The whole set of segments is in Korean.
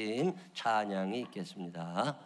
팀 찬양이 있겠습니다.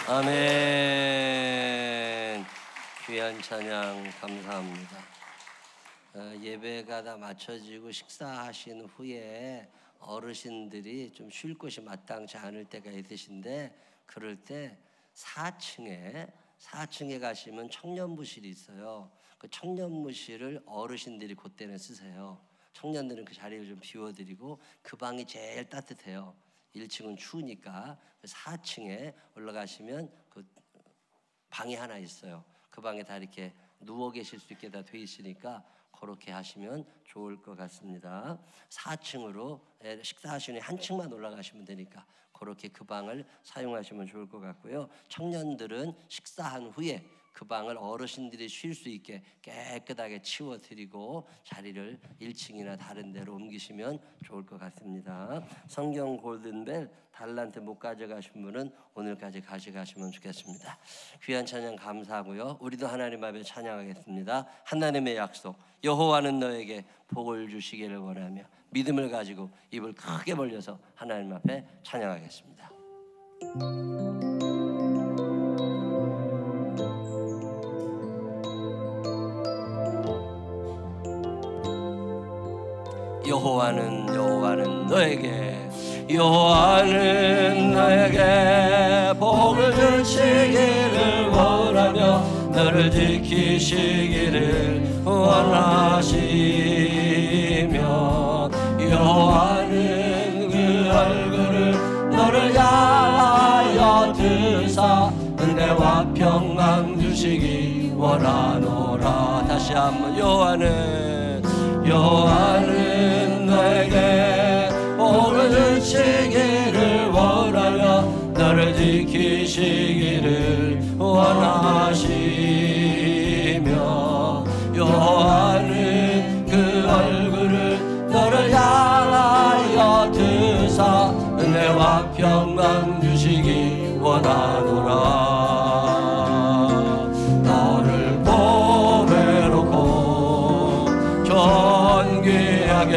아멘. 귀한 찬양 감사합니다. 예배가 다 마쳐지고 식사하신 후에 어르신들이 좀 쉴 곳이 마땅치 않을 때가 있으신데, 그럴 때 4층에 가시면 청년부실이 있어요. 그 청년부실을 어르신들이 그때는 쓰세요. 청년들은 그 자리를 좀 비워드리고 그 방이 제일 따뜻해요. 1층은 추우니까 4층에 올라가시면 그 방이 하나 있어요. 그 방에 다 이렇게 누워 계실 수 있게 다 돼 있으니까 그렇게 하시면 좋을 것 같습니다. 4층으로 식사하시는 한 층만 올라가시면 되니까 그렇게 그 방을 사용하시면 좋을 것 같고요. 청년들은 식사한 후에 그 방을 어르신들이 쉴 수 있게 깨끗하게 치워드리고 자리를 1층이나 다른 데로 옮기시면 좋을 것 같습니다. 성경 골든벨 달란트 못 가져가신 분은 오늘까지 가져가시면 좋겠습니다. 귀한 찬양 감사하고요. 우리도 하나님 앞에 찬양하겠습니다. 하나님의 약속, 여호와는 너에게 복을 주시기를 원하며 믿음을 가지고 입을 크게 벌려서 하나님 앞에 찬양하겠습니다. 여호와는 너에게 복을 주시기를 원하며 너를 지키시기를 원하시며 여호와는 그 얼굴을 너를 향하여 드사 은혜와 평강 주시기 원하노라. 다시 한번 여호와는 너에게 복을 주시기를 원하며 너를 지키시기를 원하시며 여호와는 그 얼굴을 너를 향하여 드사 은혜와 평강 주시기 원하노라. 너를 보배롭고 존귀하게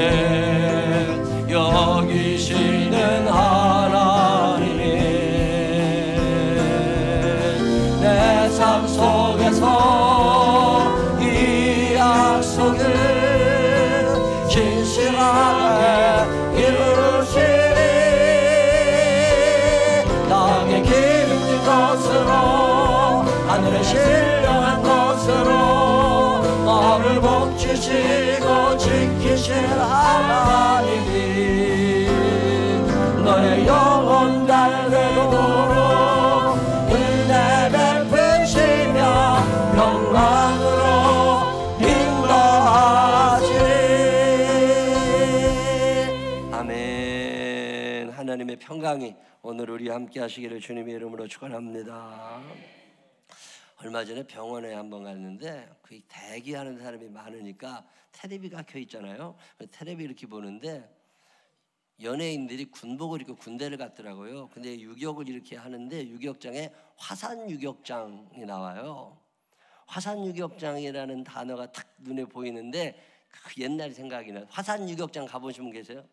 여기시는 하나님이 내 삶 속에서 이 약속을 신실하게 이루시리. 땅에 기름진 것으로 하늘에 신령한 것으로 너를 복주시고 지키실 하나님이 너의 영혼 달래도록 은혜 베푸시며 평강으로 인도하시. 아멘. 하나님의 평강이 오늘 우리 함께 하시기를 주님의 이름으로 축원합니다. 얼마 전에 병원에 한번 갔는데 그 대기하는 사람이 많으니까 테레비가 켜 있잖아요. 테레비 이렇게 보는데 연예인들이 군복을 입고 군대를 갔더라고요. 근데 유격을 이렇게 하는데 유격장에 화산 유격장이 나와요. 화산 유격장이라는 단어가 딱 눈에 보이는데 그 옛날 생각이 나요. 화산 유격장 가보신 분 계세요?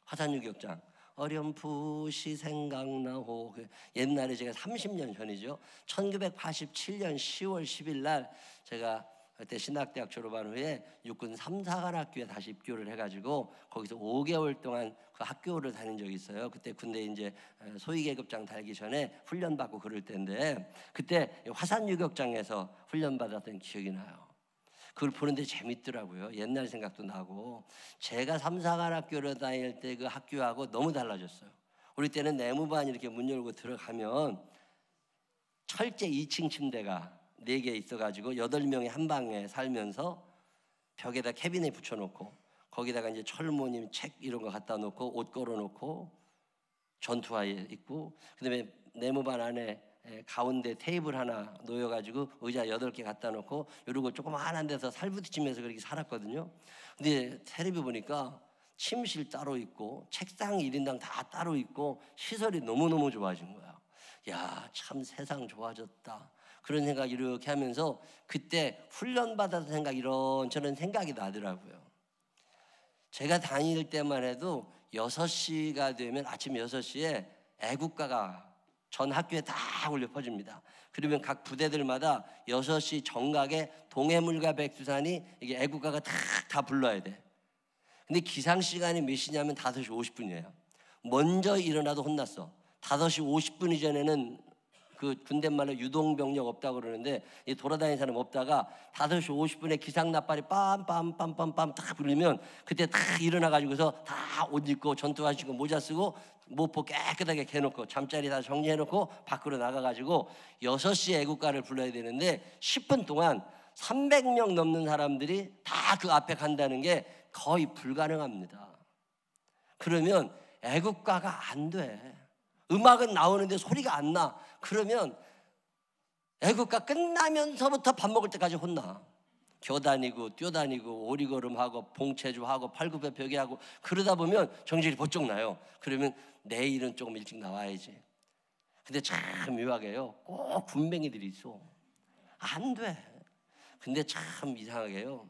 화산 유격장 어렴풋이 생각나고 옛날에 제가 30년 전이죠. 1987년 10월 10일 날 제가 그때 신학대학 졸업한 후에 육군 3사관학교에 다시 입교를 해가지고 거기서 5개월 동안 그 학교를 다닌 적이 있어요. 그때 군대 이제 소위계급장 달기 전에 훈련받고 그럴 때인데 그때 화산유격장에서 훈련받았던 기억이 나요. 그걸 보는데 재밌더라고요. 옛날 생각도 나고. 제가 3사관학교를 다닐 때 그 학교하고 너무 달라졌어요. 우리 때는 내무반 이렇게 문 열고 들어가면 철제 2층 침대가 4개 있어가지고 8명이 한 방에 살면서 벽에다 캐비넷 붙여놓고 거기다가 이제 철모님 책 이런 거 갖다 놓고 옷 걸어놓고 전투화에 있고 그다음에 내무반 안에 가운데 테이블 하나 놓여가지고 의자 8개 갖다 놓고 이러고 조그마한 데서 살부딪히면서 그렇게 살았거든요. 근데 텔레비 보니까 침실 따로 있고 책상 1인당 다 따로 있고 시설이 너무너무 좋아진 거야. 야, 참 세상 좋아졌다. 그런 생각 이렇게 하면서 그때 훈련받아서 생각 이런저런 생각이 나더라고요. 제가 다닐 때만 해도 6시가 되면 아침 6시에 애국가가 전 학교에 다 울려 퍼집니다. 그러면 각 부대들마다 6시 정각에 동해물과 백두산이 이게 애국가가 다 불러야 돼. 근데 기상 시간이 몇 시냐면 5시 50분이에요. 먼저 일어나도 혼났어. 5시 50분 이전에는 그 군대 말로 유동병력 없다고 그러는데 이 돌아다니는 사람 없다가 5시 50분에 기상나팔이 빰빰빰빰빰 딱 불리면 그때 다 일어나가지고서 다 옷 입고 전투하시고 모자 쓰고 모포 깨끗하게 개놓고 잠자리 다 정리해놓고 밖으로 나가가지고 6시에 애국가를 불러야 되는데 10분 동안 300명 넘는 사람들이 다 그 앞에 간다는 게 거의 불가능합니다. 그러면 애국가가 안 돼. 음악은 나오는데 소리가 안 나. 그러면 애국가 끝나면서부터 밥 먹을 때까지 혼나. 겨다니고 뛰어다니고 오리걸음하고 봉체주하고 팔굽혀펴기하고 그러다 보면 정신이 번쩍 나요. 그러면 내일은 조금 일찍 나와야지. 근데 참 묘하게요, 꼭 군뱅이들이 있어. 안 돼. 근데 참 이상하게요,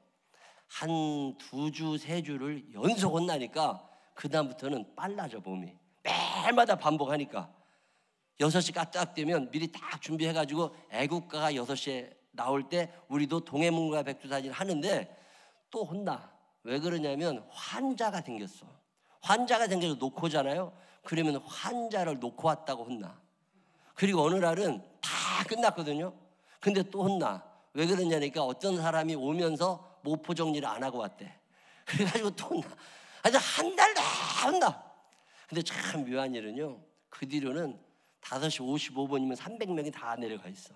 한 2주 3주를 연속 혼나니까 그 다음부터는 빨라져. 몸이 매일마다 반복하니까 6시 까딱 되면 미리 딱 준비해가지고 애국가가 6시에 나올 때 우리도 동해문과 백두산을 하는데 또 혼나. 왜 그러냐면 환자가 생겼어. 환자가 생겨서 놓고 오잖아요. 그러면 환자를 놓고 왔다고 혼나. 그리고 어느 날은 다 끝났거든요. 근데 또 혼나. 왜 그러냐니까 어떤 사람이 오면서 모포 정리를 안 하고 왔대. 그래가지고 또 혼나. 아주 한 달 다 혼나. 근데 참 묘한 일은요, 그 뒤로는 5시 55분이면 300명이 다 내려가 있어.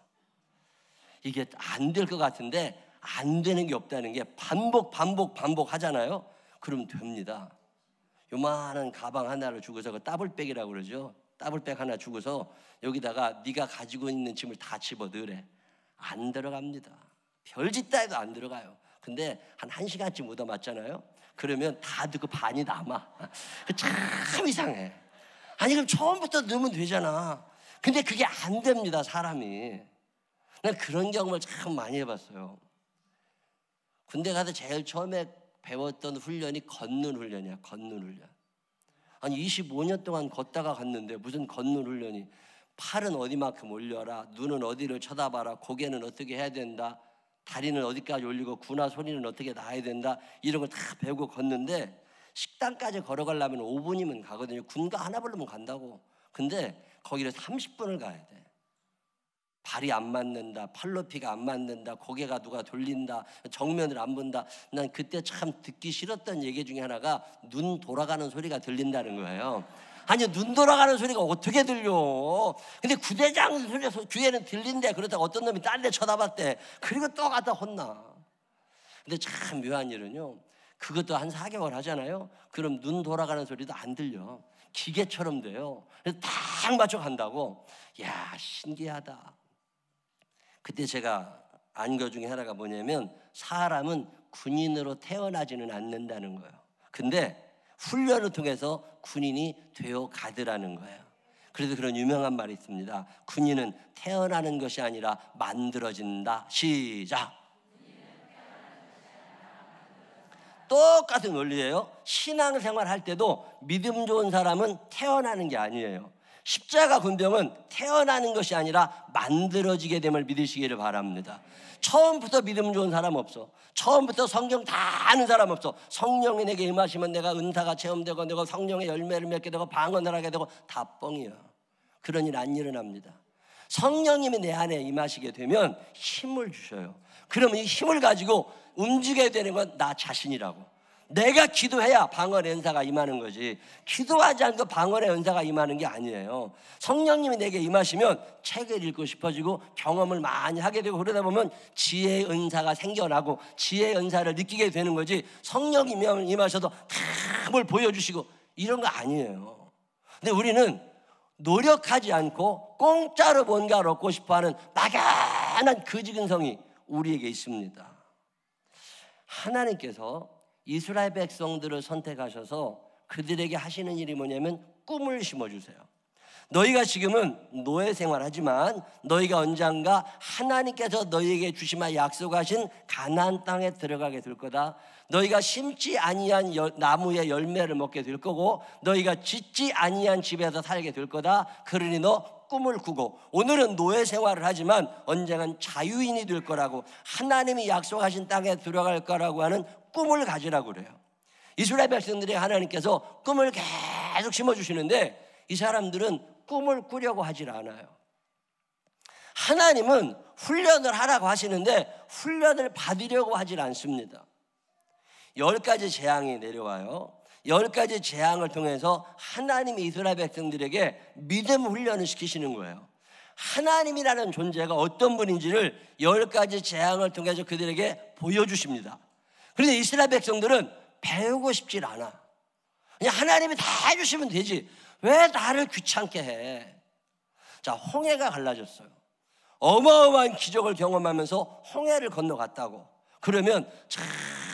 이게 안 될 것 같은데 안 되는 게 없다는 게 반복 하잖아요. 그러면 됩니다. 요만한 가방 하나를 주고서 그 더블백이라고 그러죠. 더블백 하나 주고서 여기다가 네가 가지고 있는 짐을 다 집어 넣으래. 안 들어갑니다. 별짓 다 해도 안 들어가요. 근데 한 1시간쯤 묻어 맞잖아요. 그러면 다 듣고 반이 남아. 참 이상해. 아니 그럼 처음부터 넣으면 되잖아. 근데 그게 안 됩니다, 사람이. 난 그런 경험을 참 많이 해봤어요. 군대 가서 제일 처음에 배웠던 훈련이 걷는 훈련이야. 걷는 훈련. 아니 25년 동안 걷다가 갔는데 무슨 걷는 훈련이. 팔은 어디만큼 올려라, 눈은 어디를 쳐다봐라, 고개는 어떻게 해야 된다, 다리는 어디까지 올리고 구나 소리는 어떻게 나야 된다, 이런 걸 다 배우고 걷는데 식당까지 걸어가려면 5분이면 가거든요. 군가 하나 부르면 간다고. 근데 거기를 30분을 가야 돼. 발이 안 맞는다, 팔 높이가 안 맞는다, 고개가 누가 돌린다, 정면을 안 본다. 난 그때 참 듣기 싫었던 얘기 중에 하나가 눈 돌아가는 소리가 들린다는 거예요. 아니 눈 돌아가는 소리가 어떻게 들려? 근데 구대장 소리 귀에는 들린대. 그러다가 어떤 놈이 딴 데 쳐다봤대. 그리고 또 가다 혼나. 근데 참 묘한 일은요, 그것도 한 4개월 하잖아요. 그럼 눈 돌아가는 소리도 안 들려. 기계처럼 돼요. 그래서 딱 맞춰 간다고. 야, 신기하다. 그때 제가 안 거 중에 하나가 뭐냐면 사람은 군인으로 태어나지는 않는다는 거예요. 근데 훈련을 통해서 군인이 되어 가더라는 거예요. 그래서 그런 유명한 말이 있습니다. 군인은 태어나는 것이 아니라 만들어진다. 시작. 똑같은 원리예요. 신앙생활 할 때도 믿음 좋은 사람은 태어나는 게 아니에요. 십자가 군병은 태어나는 것이 아니라 만들어지게 됨을 믿으시기를 바랍니다. 처음부터 믿음 좋은 사람 없어. 처음부터 성경 다 아는 사람 없어. 성령이 내게 임하시면 내가 은사가 체험되고 내가 성령의 열매를 맺게 되고 방언을 하게 되고 다 뻥이야. 그런 일 안 일어납니다. 성령님이 내 안에 임하시게 되면 힘을 주셔요. 그러면 이 힘을 가지고 움직여야 되는 건 나 자신이라고. 내가 기도해야 방언의 은사가 임하는 거지, 기도하지 않고 방언의 은사가 임하는 게 아니에요. 성령님이 내게 임하시면 책을 읽고 싶어지고 경험을 많이 하게 되고 그러다 보면 지혜의 은사가 생겨나고 지혜의 은사를 느끼게 되는 거지, 성령님이 임하셔도 다 뭘 보여주시고 이런 거 아니에요. 근데 우리는 노력하지 않고 공짜로 뭔가를 얻고 싶어하는 막연한 거지근성이 우리에게 있습니다. 하나님께서 이스라엘 백성들을 선택하셔서 그들에게 하시는 일이 뭐냐면 꿈을 심어주세요. 너희가 지금은 노예 생활하지만 너희가 언젠가 하나님께서 너희에게 주시마 약속하신 가나안 땅에 들어가게 될 거다. 너희가 심지 아니한 나무의 열매를 먹게 될 거고 너희가 짓지 아니한 집에서 살게 될 거다. 그러니 너 꿈을 꾸고, 오늘은 노예 생활을 하지만 언젠간 자유인이 될 거라고, 하나님이 약속하신 땅에 들어갈 거라고 하는 꿈을 가지라고 그래요. 이스라엘 백성들이 하나님께서 꿈을 계속 심어주시는데 이 사람들은 꿈을 꾸려고 하질 않아요. 하나님은 훈련을 하라고 하시는데 훈련을 받으려고 하질 않습니다. 10가지 재앙이 내려와요. 10가지 재앙을 통해서 하나님이 이스라엘 백성들에게 믿음 훈련을 시키시는 거예요. 하나님이라는 존재가 어떤 분인지를 10가지 재앙을 통해서 그들에게 보여주십니다. 그런데 이스라엘 백성들은 배우고 싶질 않아. 그냥 하나님이 다 해주시면 되지, 왜 나를 귀찮게 해? 자, 홍해가 갈라졌어요. 어마어마한 기적을 경험하면서 홍해를 건너갔다고. 그러면 참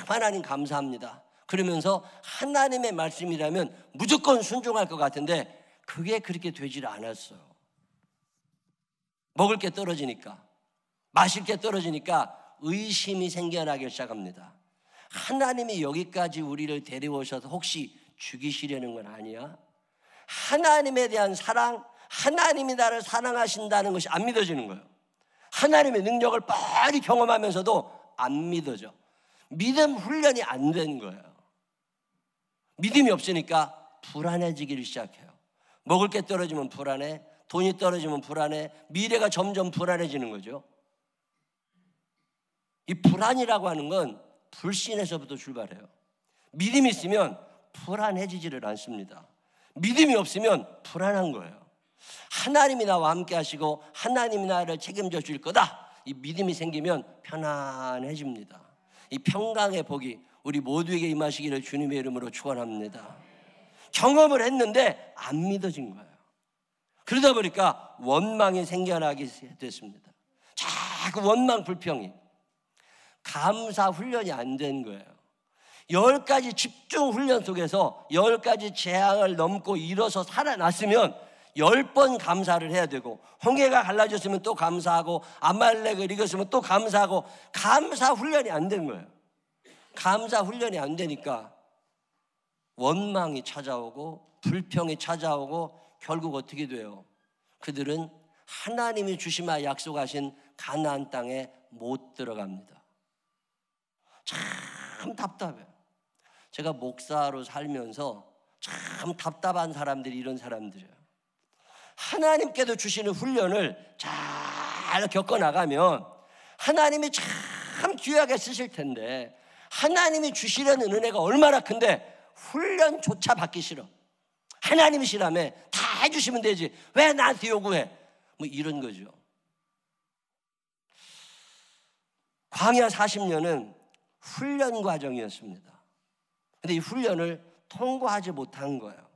하나님 감사합니다. 그러면서 하나님의 말씀이라면 무조건 순종할 것 같은데 그게 그렇게 되질 않았어요. 먹을 게 떨어지니까, 마실 게 떨어지니까 의심이 생겨나기 시작합니다. 하나님이 여기까지 우리를 데려오셔서 혹시 죽이시려는 건 아니야? 하나님에 대한 사랑, 하나님이 나를 사랑하신다는 것이 안 믿어지는 거예요. 하나님의 능력을 빨리 경험하면서도 안 믿어져. 믿음 훈련이 안 된 거예요. 믿음이 없으니까 불안해지기를 시작해요. 먹을 게 떨어지면 불안해, 돈이 떨어지면 불안해, 미래가 점점 불안해지는 거죠. 이 불안이라고 하는 건 불신에서부터 출발해요. 믿음이 있으면 불안해지지를 않습니다. 믿음이 없으면 불안한 거예요. 하나님이 나와 함께 하시고 하나님이 나를 책임져 줄 거다, 이 믿음이 생기면 편안해집니다. 이 평강의 복이 우리 모두에게 임하시기를 주님의 이름으로 축원합니다. 경험을 했는데 안 믿어진 거예요. 그러다 보니까 원망이 생겨나게 됐습니다. 자꾸 원망, 불평이. 감사 훈련이 안 된 거예요. 10가지 집중 훈련 속에서 10가지 재앙을 넘고 일어서 살아났으면 10번 감사를 해야 되고, 홍해가 갈라졌으면 또 감사하고, 아말렉을 이겼으면 또 감사하고, 감사 훈련이 안 된 거예요. 감사 훈련이 안 되니까 원망이 찾아오고 불평이 찾아오고 결국 어떻게 돼요? 그들은 하나님이 주시마 약속하신 가나안 땅에 못 들어갑니다. 참 답답해요. 제가 목사로 살면서 참 답답한 사람들이 이런 사람들이에요. 하나님께서 주시는 훈련을 잘 겪어나가면 하나님이 참 귀하게 쓰실 텐데, 하나님이 주시려는 은혜가 얼마나 큰데 훈련조차 받기 싫어. 하나님이시라며 다 해주시면 되지, 왜 나한테 요구해? 뭐 이런 거죠. 광야 40년은 훈련 과정이었습니다. 근데 이 훈련을 통과하지 못한 거예요.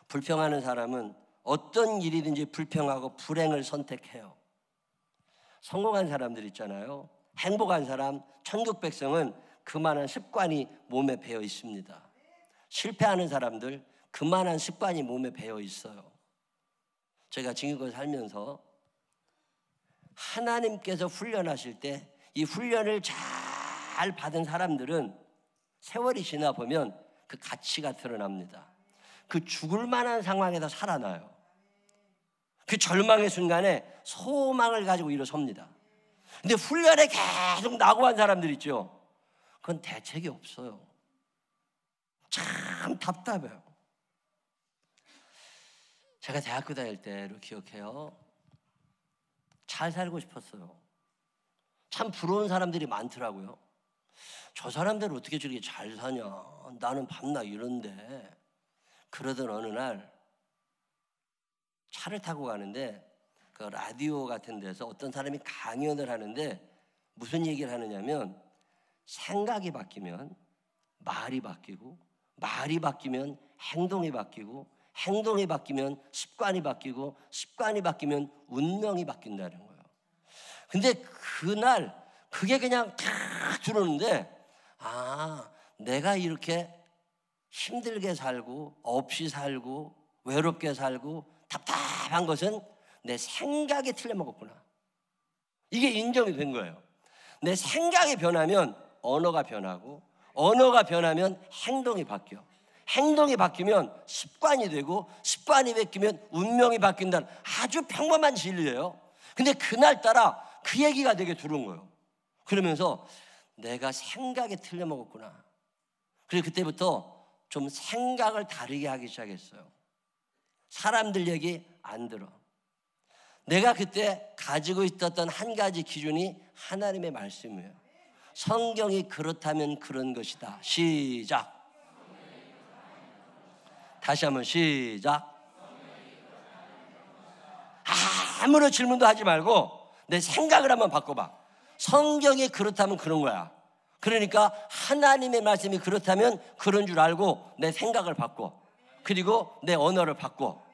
불평하는 사람은 어떤 일이든지 불평하고 불행을 선택해요. 성공한 사람들 있잖아요. 행복한 사람, 천국 백성은 그만한 습관이 몸에 배어 있습니다. 실패하는 사람들, 그만한 습관이 몸에 배어 있어요. 제가 지금껏 살면서 하나님께서 훈련하실 때 이 훈련을 잘 받은 사람들은 세월이 지나 보면 그 가치가 드러납니다. 그 죽을 만한 상황에서 살아나요. 그 절망의 순간에 소망을 가지고 일어섭니다. 근데 훈련에 계속 낙오한 사람들 있죠. 그건 대책이 없어요. 참 답답해요. 제가 대학교 다닐 때를 기억해요. 잘 살고 싶었어요. 참 부러운 사람들이 많더라고요. 저 사람들은 어떻게 저렇게 잘 사냐, 나는 밤낮 이런데. 그러던 어느 날 차를 타고 가는데 그 라디오 같은 데서 어떤 사람이 강연을 하는데 무슨 얘기를 하느냐면, 생각이 바뀌면 말이 바뀌고, 말이 바뀌면 행동이 바뀌고, 행동이 바뀌면 습관이 바뀌고, 습관이 바뀌면 운명이 바뀐다는 거예요. 근데 그날 그게 그냥 탁 들어오는데, 아, 내가 이렇게 힘들게 살고 없이 살고 외롭게 살고 답답한 것은 내 생각이 틀려먹었구나. 이게 인정이 된 거예요. 내 생각이 변하면 언어가 변하고, 언어가 변하면 행동이 바뀌어. 행동이 바뀌면 습관이 되고, 습관이 바뀌면 운명이 바뀐다는 아주 평범한 진리예요. 근데 그날따라 그 얘기가 되게 들어온 거예요. 그러면서 내가 생각이 틀려먹었구나. 그래서 그때부터 좀 생각을 다르게 하기 시작했어요. 사람들 얘기 안 들어. 내가 그때 가지고 있었던 한 가지 기준이 하나님의 말씀이에요. 성경이 그렇다면 그런 것이다. 시작. 다시 한번 시작. 아무런 질문도 하지 말고 내 생각을 한번 바꿔봐. 성경이 그렇다면 그런 거야. 그러니까 하나님의 말씀이 그렇다면 그런 줄 알고 내 생각을 바꿔. 그리고 내 언어를 바꿔.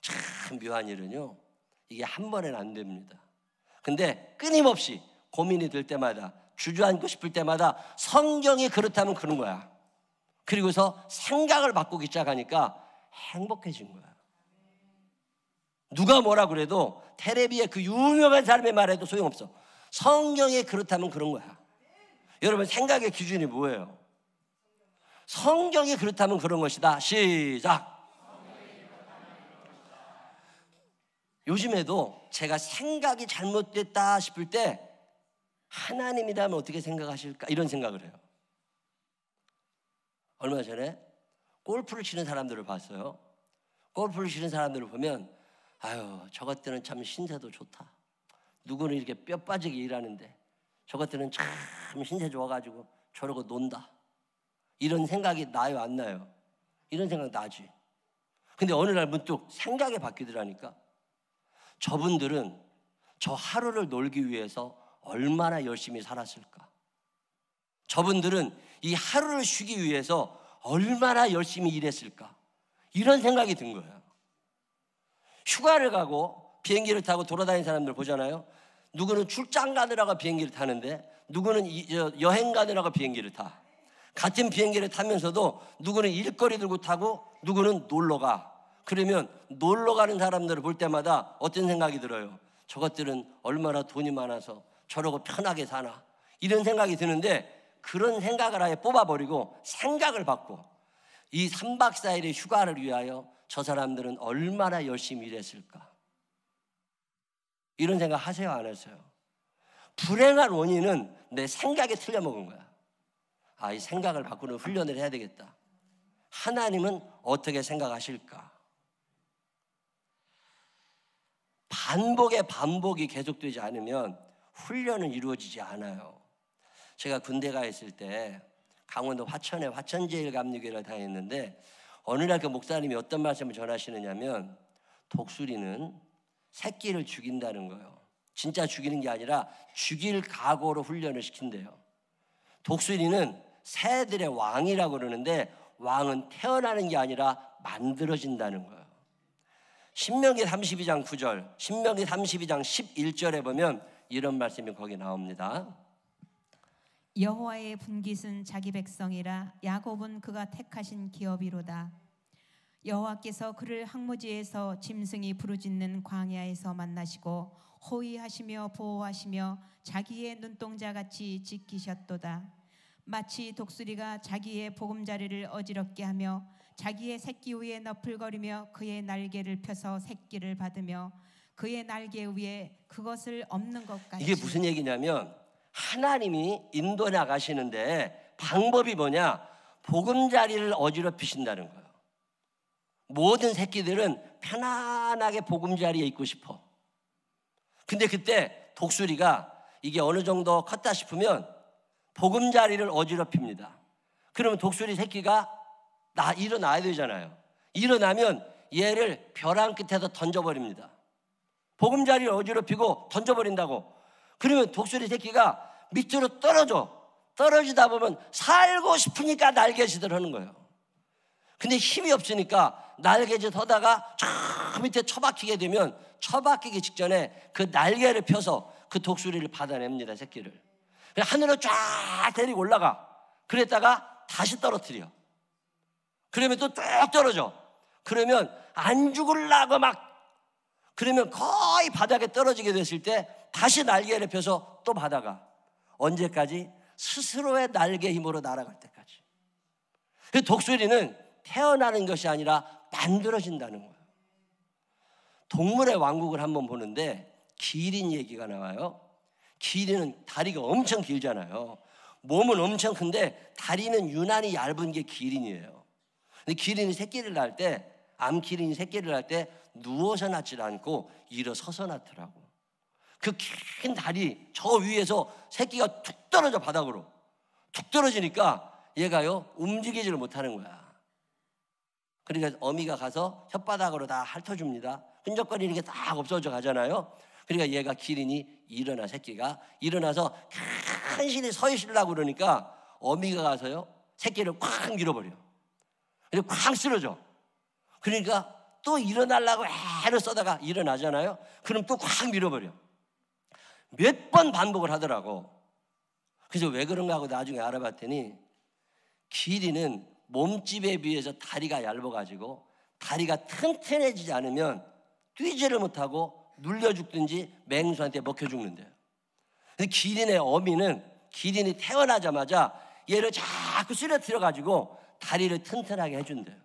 참 묘한 일은요, 이게 한 번에는 안 됩니다. 근데 끊임없이 고민이 될 때마다, 주저앉고 싶을 때마다 성경이 그렇다면 그런 거야. 그리고서 생각을 바꾸기 시작하니까 행복해진 거야. 누가 뭐라 그래도 텔레비의 그 유명한 사람의 말에도 소용없어. 성경이 그렇다면 그런 거야. 여러분, 생각의 기준이 뭐예요? 성경이 그렇다면 그런 것이다. 시작. 요즘에도 제가 생각이 잘못됐다 싶을 때 하나님이라면 어떻게 생각하실까? 이런 생각을 해요. 얼마 전에 골프를 치는 사람들을 봤어요. 골프를 치는 사람들을 보면 아유, 저것들은 참 신세도 좋다. 누구는 이렇게 뼈 빠지게 일하는데 저것들은 참 신세 좋아가지고 저러고 논다. 이런 생각이 나요, 안 나요? 이런 생각 나지. 근데 어느 날 문득 생각이 바뀌더라니까. 저분들은 저 하루를 놀기 위해서 얼마나 열심히 살았을까? 저분들은 이 하루를 쉬기 위해서 얼마나 열심히 일했을까? 이런 생각이 든 거예요. 휴가를 가고 비행기를 타고 돌아다니는 사람들 보잖아요. 누구는 출장 가느라고 비행기를 타는데 누구는 여행 가느라고 비행기를 타. 같은 비행기를 타면서도 누구는 일거리 들고 타고 누구는 놀러 가. 그러면 놀러 가는 사람들을 볼 때마다 어떤 생각이 들어요? 저것들은 얼마나 돈이 많아서 저러고 편하게 사나, 이런 생각이 드는데, 그런 생각을 아예 뽑아버리고 생각을 바꿔. 이 3박 4일의 휴가를 위하여 저 사람들은 얼마나 열심히 일했을까? 이런 생각 하세요, 안 하세요? 불행한 원인은 내 생각에 틀려먹은 거야. 아, 이 생각을 바꾸는 훈련을 해야 되겠다. 하나님은 어떻게 생각하실까? 반복이 계속되지 않으면 훈련은 이루어지지 않아요. 제가 군대 가 있을 때 강원도 화천에 화천제일감리교회를 다녔는데 어느 날 그 목사님이 어떤 말씀을 전하시느냐면 독수리는 새끼를 죽인다는 거예요. 진짜 죽이는 게 아니라 죽일 각오로 훈련을 시킨대요. 독수리는 새들의 왕이라고 그러는데 왕은 태어나는 게 아니라 만들어진다는 거예요. 신명기 32장 9절, 신명기 32장 11절에 보면 이런 말씀이 거기 나옵니다. 여호와의 분깃은 자기 백성이라 야곱은 그가 택하신 기업이로다. 여호와께서 그를 항무지에서 짐승이 부르짖는 광야에서 만나시고 호위하시며 보호하시며 자기의 눈동자같이 지키셨도다. 마치 독수리가 자기의 보금자리를 어지럽게 하며 자기의 새끼 위에 너풀거리며 그의 날개를 펴서 새끼를 받으며 그의 날개 위에 그것을 엎는 것 같이. 이게 무슨 얘기냐면 하나님이 인도 나가시는데 방법이 뭐냐? 보금자리를 어지럽히신다는 거예요. 모든 새끼들은 편안하게 보금자리에 있고 싶어. 근데 그때 독수리가 이게 어느 정도 컸다 싶으면 보금자리를 어지럽힙니다. 그러면 독수리 새끼가 일어나야 되잖아요. 일어나면 얘를 벼랑 끝에서 던져버립니다. 보금자리를 어지럽히고 던져버린다고. 그러면 독수리 새끼가 밑으로 떨어지다 보면 살고 싶으니까 날개짓을 하는 거예요. 근데 힘이 없으니까 날개짓 하다가 저 밑에 처박히게 되면 처박히기 직전에 그 날개를 펴서 그 독수리를 받아냅니다, 새끼를. 하늘로 쫙 데리고 올라가. 그랬다가 다시 떨어뜨려. 그러면 또 뚝 떨어져. 그러면 안 죽으려고 그러면 거의 바닥에 떨어지게 됐을 때 다시 날개를 펴서 또 바다가. 언제까지? 스스로의 날개 힘으로 날아갈 때까지. 독수리는 태어나는 것이 아니라 만들어진다는 거예요. 동물의 왕국을 한번 보는데 기린 얘기가 나와요. 기린은 다리가 엄청 길잖아요. 몸은 엄청 큰데 다리는 유난히 얇은 게 기린이에요. 근데 기린이 새끼를 낳을 때, 암기린이 새끼를 낳을 때 누워서 낳질 않고 일어서서 낳더라고. 그 긴 다리 저 위에서 새끼가 툭 떨어져, 바닥으로 툭 떨어지니까 얘가요 움직이지를 못하는 거야. 그러니까 어미가 가서 혓바닥으로 다 핥아줍니다. 끈적거리는 게 딱 없어져 가잖아요. 그러니까 얘가 기린이 일어나, 새끼가 일어나서 간신히 서 있으려고 그러니까 어미가 가서요 새끼를 콱 밀어버려. 그리고 콱 쓰러져. 그러니까 또 일어나려고 애를 써다가 일어나잖아요. 그럼 또 콱 밀어버려. 몇 번 반복을 하더라고. 그래서 왜 그런가 하고 나중에 알아봤더니 기린은 몸집에 비해서 다리가 얇아가지고 다리가 튼튼해지지 않으면 뛰지를 못하고 눌려 죽든지 맹수한테 먹혀 죽는데요. 근데 기린의 어미는 기린이 태어나자마자 얘를 자꾸 쓰러뜨려가지고 다리를 튼튼하게 해준대요.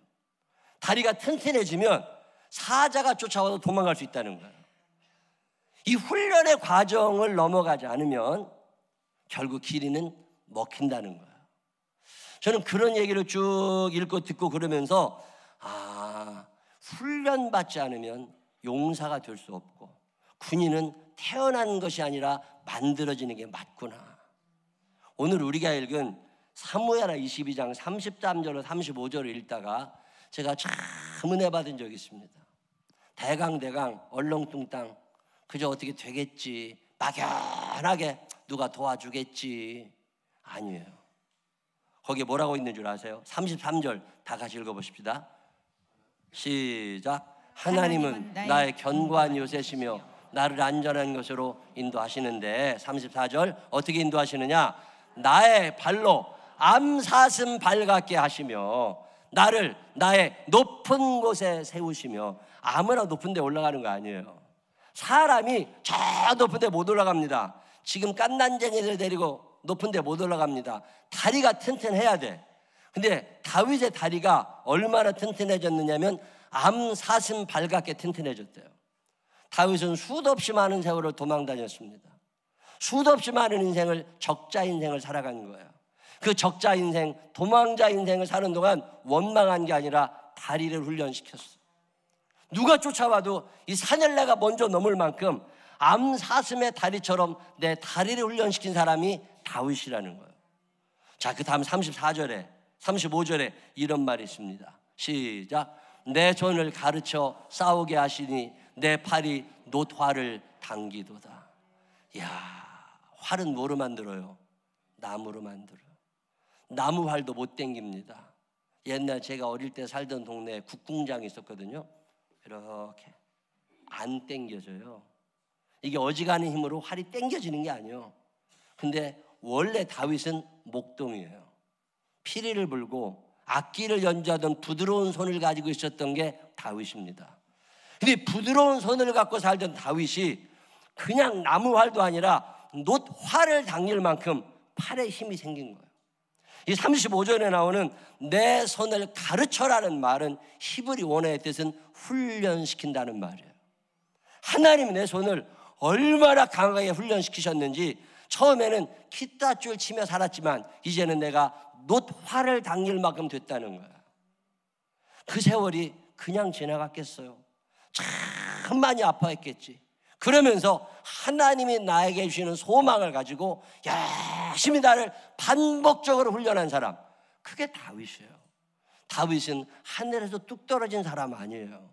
다리가 튼튼해지면 사자가 쫓아와도 도망갈 수 있다는 거예요. 이 훈련의 과정을 넘어가지 않으면 결국 기린은 먹힌다는 거예요. 저는 그런 얘기를 쭉 읽고 듣고 그러면서 훈련받지 않으면 용사가 될 수 없고 군인은 태어난 것이 아니라 만들어지는 게 맞구나. 오늘 우리가 읽은 사무엘하 22장 33절로 35절을 읽다가 제가 참 은혜 받은 적이 있습니다. 대강 얼렁뚱땅 그저 어떻게 되겠지, 막연하게 누가 도와주겠지. 아니에요. 거기에 뭐라고 있는 줄 아세요? 33절 다 같이 읽어보십시다. 시작. 하나님은 나의 견고한 요새시며 나를 안전한 것으로 인도하시는데, 34절 어떻게 인도하시느냐? 나의 발로 암사슴 발 같게 하시며 나를 나의 높은 곳에 세우시며. 아무나 높은 데 올라가는 거 아니에요. 사람이 저 높은 데 못 올라갑니다. 지금 깐난쟁이들 데리고 높은 데 못 올라갑니다. 다리가 튼튼해야 돼. 근데 다윗의 다리가 얼마나 튼튼해졌느냐면 암사슴 발 같게 튼튼해졌대요. 다윗은 수도 없이 많은 세월을 도망 다녔습니다. 수도 없이 많은 인생을, 적자 인생을 살아간 거예요. 그 적자 인생, 도망자 인생을 사는 동안 원망한 게 아니라 다리를 훈련시켰어. 누가 쫓아와도 이 산을 내가 먼저 넘을 만큼 암사슴의 다리처럼 내 다리를 훈련시킨 사람이 다윗이라는 거예요. 자, 그 다음 34절에 35절에 이런 말이 있습니다. 시작. 내 손을 가르쳐 싸우게 하시니 내 팔이 놋활을 당기도다. 이야, 활은 뭐로 만들어요? 나무로 만들어요. 나무 활도 못 당깁니다. 옛날 제가 어릴 때 살던 동네에 국궁장이 있었거든요. 이렇게 안 당겨져요. 이게 어지간한 힘으로 활이 당겨지는 게 아니에요. 근데 원래 다윗은 목동이에요. 피리를 불고 악기를 연주하던 부드러운 손을 가지고 있었던 게 다윗입니다. 근데 부드러운 손을 갖고 살던 다윗이 그냥 나무활도 아니라 놋활을 당길 만큼 팔에 힘이 생긴 거예요. 이 35절에 나오는 내 손을 가르쳐라는 말은 히브리 원어의 뜻은 훈련시킨다는 말이에요. 하나님이 내 손을 얼마나 강하게 훈련시키셨는지, 처음에는 기타줄 치며 살았지만 이제는 내가 놋활을 당길 만큼 됐다는 거야. 그 세월이 그냥 지나갔겠어요? 참 많이 아파했겠지. 그러면서 하나님이 나에게 주시는 소망을 가지고 열심히 나를 반복적으로 훈련한 사람, 그게 다윗이에요. 다윗은 하늘에서 뚝 떨어진 사람 아니에요.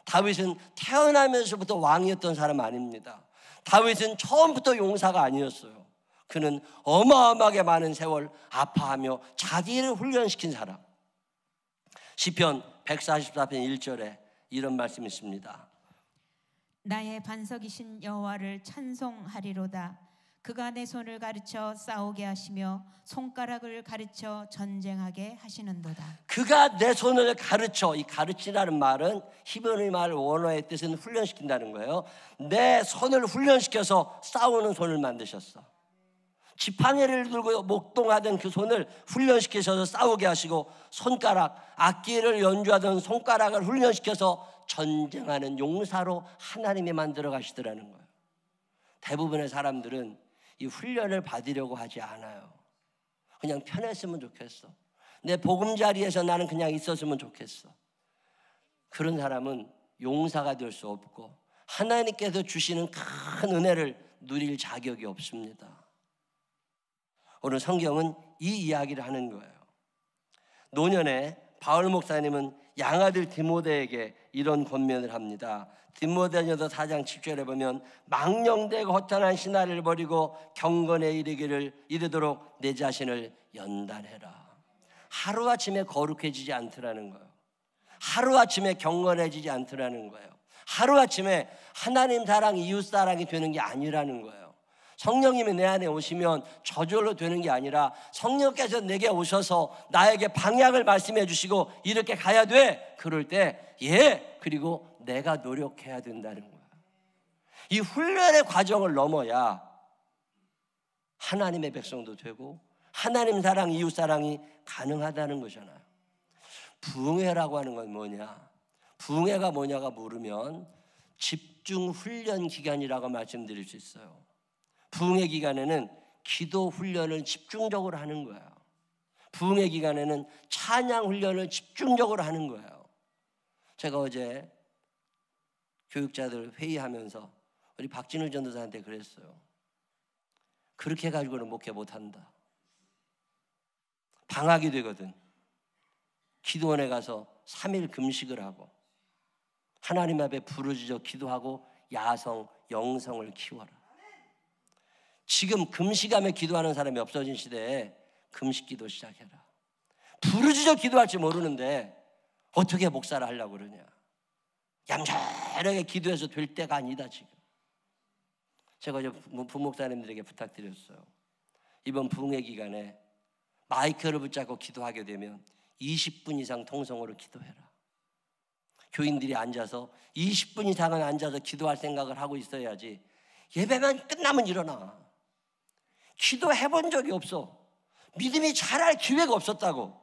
다윗은 태어나면서부터 왕이었던 사람 아닙니다. 다윗은 처음부터 용사가 아니었어요. 그는 어마어마하게 많은 세월 아파하며 자기를 훈련시킨 사람. 시편 144편 1절에 이런 말씀이 있습니다. 나의 반석이신 여호와를 찬송하리로다. 그가 내 손을 가르쳐 싸우게 하시며 손가락을 가르쳐 전쟁하게 하시는도다. 그가 내 손을 가르쳐, 이 가르치라는 말은 히브리 말 원어의 뜻은 훈련시킨다는 거예요. 내 손을 훈련시켜서 싸우는 손을 만드셨어. 지팡이를 들고 목동하던 그 손을 훈련시키셔서 싸우게 하시고, 손가락, 악기를 연주하던 손가락을 훈련시켜서 전쟁하는 용사로 하나님이 만들어 가시더라는 거예요. 대부분의 사람들은 이 훈련을 받으려고 하지 않아요. 그냥 편했으면 좋겠어. 내 보금자리에서 나는 그냥 있었으면 좋겠어. 그런 사람은 용사가 될 수 없고 하나님께서 주시는 큰 은혜를 누릴 자격이 없습니다. 오늘 성경은 이 이야기를 하는 거예요. 노년에 바울 목사님은 양아들 디모데에게 이런 권면을 합니다. 디모데전서 4장 7절에 보면 망령되고 허탄한 신화를 버리고 경건에 이르도록 내 자신을 연단해라. 하루아침에 거룩해지지 않더라는 거예요. 하루아침에 경건해지지 않더라는 거예요. 하루아침에 하나님 사랑, 이웃 사랑이 되는 게 아니라는 거예요. 성령님이 내 안에 오시면 저절로 되는 게 아니라 성령께서 내게 오셔서 나에게 방향을 말씀해 주시고 이렇게 가야 돼. 그럴 때 그리고 내가 노력해야 된다는 거예요. 이 훈련의 과정을 넘어야 하나님의 백성도 되고 하나님 사랑, 이웃 사랑이 가능하다는 거잖아요. 부흥회라고 하는 건 뭐냐? 부흥회가 뭐냐가 물으면 집중 훈련 기간이라고 말씀드릴 수 있어요. 부흥회 기간에는 기도 훈련을 집중적으로 하는 거예요. 부흥회 기간에는 찬양 훈련을 집중적으로 하는 거예요. 제가 어제 교육자들 회의하면서 우리 박진우 전도사한테 그랬어요. 그렇게 가지고는 목회 못한다. 방학이 되거든. 기도원에 가서 3일 금식을 하고 하나님 앞에 부르짖어 기도하고 야성, 영성을 키워라. 지금 금식하며 기도하는 사람이 없어진 시대에 금식 기도 시작해라. 부르짖어 기도할 줄 모르는데 어떻게 목사를 하려고 그러냐. 얌전하게 기도해서 될 때가 아니다 지금. 제가 이제 부목사님들에게 부탁드렸어요. 이번 부흥회 기간에 마이크를 붙잡고 기도하게 되면 20분 이상 통성으로 기도해라. 교인들이 앉아서 20분 이상은 앉아서 기도할 생각을 하고 있어야지 예배만 끝나면 일어나. 기도해 본 적이 없어. 믿음이 자랄 기회가 없었다고.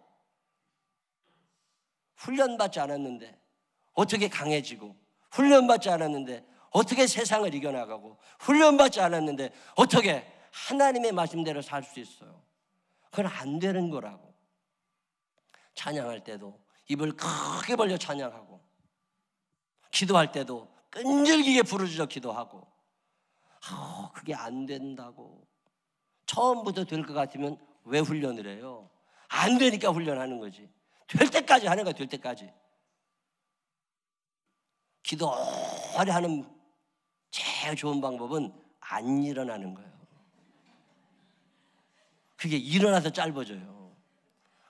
훈련받지 않았는데 어떻게 강해지고, 훈련받지 않았는데 어떻게 세상을 이겨나가고, 훈련받지 않았는데 어떻게 하나님의 말씀대로 살 수 있어요. 그건 안 되는 거라고. 찬양할 때도 입을 크게 벌려 찬양하고, 기도할 때도 끈질기게 부르짖어 기도하고, 그게 안 된다고. 처음부터 될 것 같으면 왜 훈련을 해요? 안 되니까 훈련하는 거지. 될 때까지 하는 거야. 될 때까지. 기도 오래 하는 제일 좋은 방법은 안 일어나는 거예요. 그게 일어나서 짧아져요.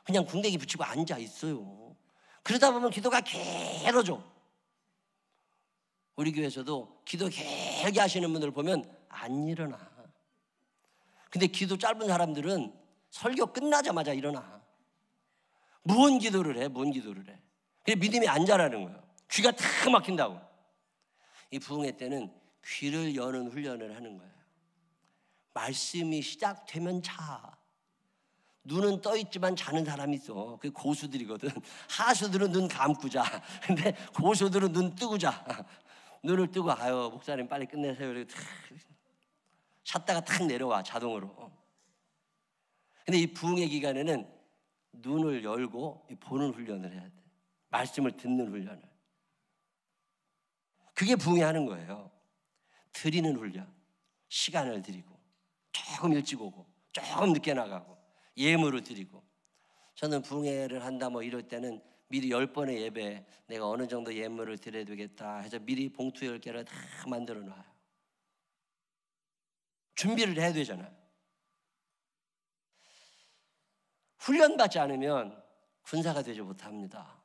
그냥 궁뎅이 붙이고 앉아 있어요. 그러다 보면 기도가 길어져. 우리 교회에서도 기도 길게 하시는 분들 보면 안 일어나. 근데 기도 짧은 사람들은 설교 끝나자마자 일어나. 무언 기도를 해, 무언 기도를 해. 그래 믿음이 안 자라는 거예요. 귀가 탁 막힌다고. 이 부흥회 때는 귀를 여는 훈련을 하는 거예요. 말씀이 시작되면 자. 눈은 떠 있지만 자는 사람이 있어. 그게 고수들이거든. 하수들은 눈 감고 자. 근데 고수들은 눈 뜨고 자. 눈을 뜨고 아유 목사님 빨리 끝내세요. 이렇게 탁 잤다가 탁 내려와 자동으로. 근데 이 부흥회 기간에는 눈을 열고 보는 훈련을 해야 돼. 말씀을 듣는 훈련을. 그게 부흥회 하는 거예요. 드리는 훈련. 시간을 드리고 조금 일찍 오고 조금 늦게 나가고 예물을 드리고. 저는 부흥회를 한다 뭐 이럴 때는 미리 10번의 예배에 내가 어느 정도 예물을 드려야 되겠다 해서 미리 봉투 10개를 다 만들어 놔요. 준비를 해야 되잖아요. 훈련받지 않으면 군사가 되지 못합니다.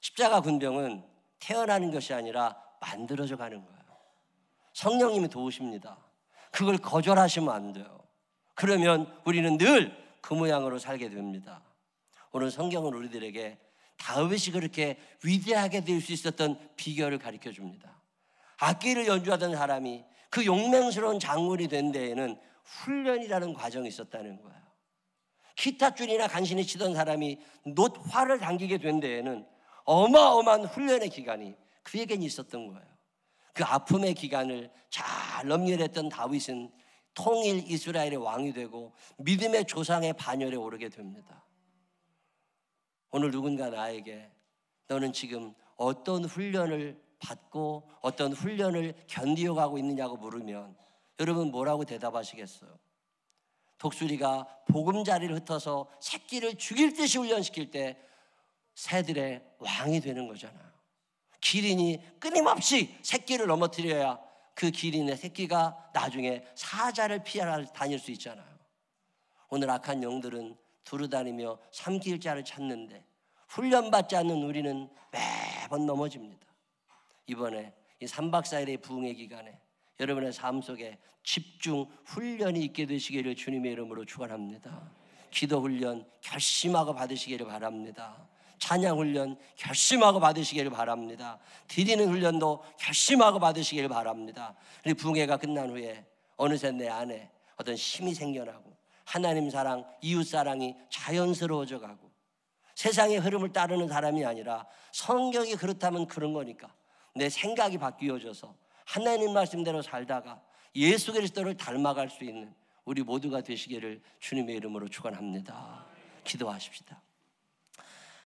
십자가 군병은 태어나는 것이 아니라 만들어져 가는 거예요. 성령님이 도우십니다. 그걸 거절하시면 안 돼요. 그러면 우리는 늘 그 모양으로 살게 됩니다. 오늘 성경은 우리들에게 다윗이 그렇게 위대하게 될 수 있었던 비결을 가르쳐 줍니다. 악기를 연주하던 사람이 그 용맹스러운 장군이 된 데에는 훈련이라는 과정이 있었다는 거예요. 기타줄이나 간신히 치던 사람이 놋화를 당기게 된 데에는 어마어마한 훈련의 기간이 그에겐 있었던 거예요. 그 아픔의 기간을 잘 넘겨냈던 다윗은 통일 이스라엘의 왕이 되고 믿음의 조상의 반열에 오르게 됩니다. 오늘 누군가 나에게 너는 지금 어떤 훈련을 받고 어떤 훈련을 견디어 가고 있느냐고 물으면 여러분 뭐라고 대답하시겠어요? 독수리가 보금자리를 흩어서 새끼를 죽일 듯이 훈련시킬 때 새들의 왕이 되는 거잖아요. 기린이 끊임없이 새끼를 넘어뜨려야 그 기린의 새끼가 나중에 사자를 피하러 다닐 수 있잖아요. 오늘 악한 영들은 두루다니며 삼킬 자를 찾는데 훈련받지 않는 우리는 매번 넘어집니다. 이번에 이 3박 4일의 부흥의 기간에 여러분의 삶 속에 집중 훈련이 있게 되시기를 주님의 이름으로 축원합니다. 기도 훈련 결심하고 받으시기를 바랍니다. 찬양 훈련 결심하고 받으시기를 바랍니다. 드리는 훈련도 결심하고 받으시기를 바랍니다. 우리 부흥회가 끝난 후에 어느새 내 안에 어떤 힘이 생겨나고 하나님 사랑, 이웃 사랑이 자연스러워져 가고 세상의 흐름을 따르는 사람이 아니라 성경이 그렇다면 그런 거니까 내 생각이 바뀌어져서 하나님 말씀대로 살다가 예수 그리스도를 닮아갈 수 있는 우리 모두가 되시기를 주님의 이름으로 축원합니다. 기도하십시다.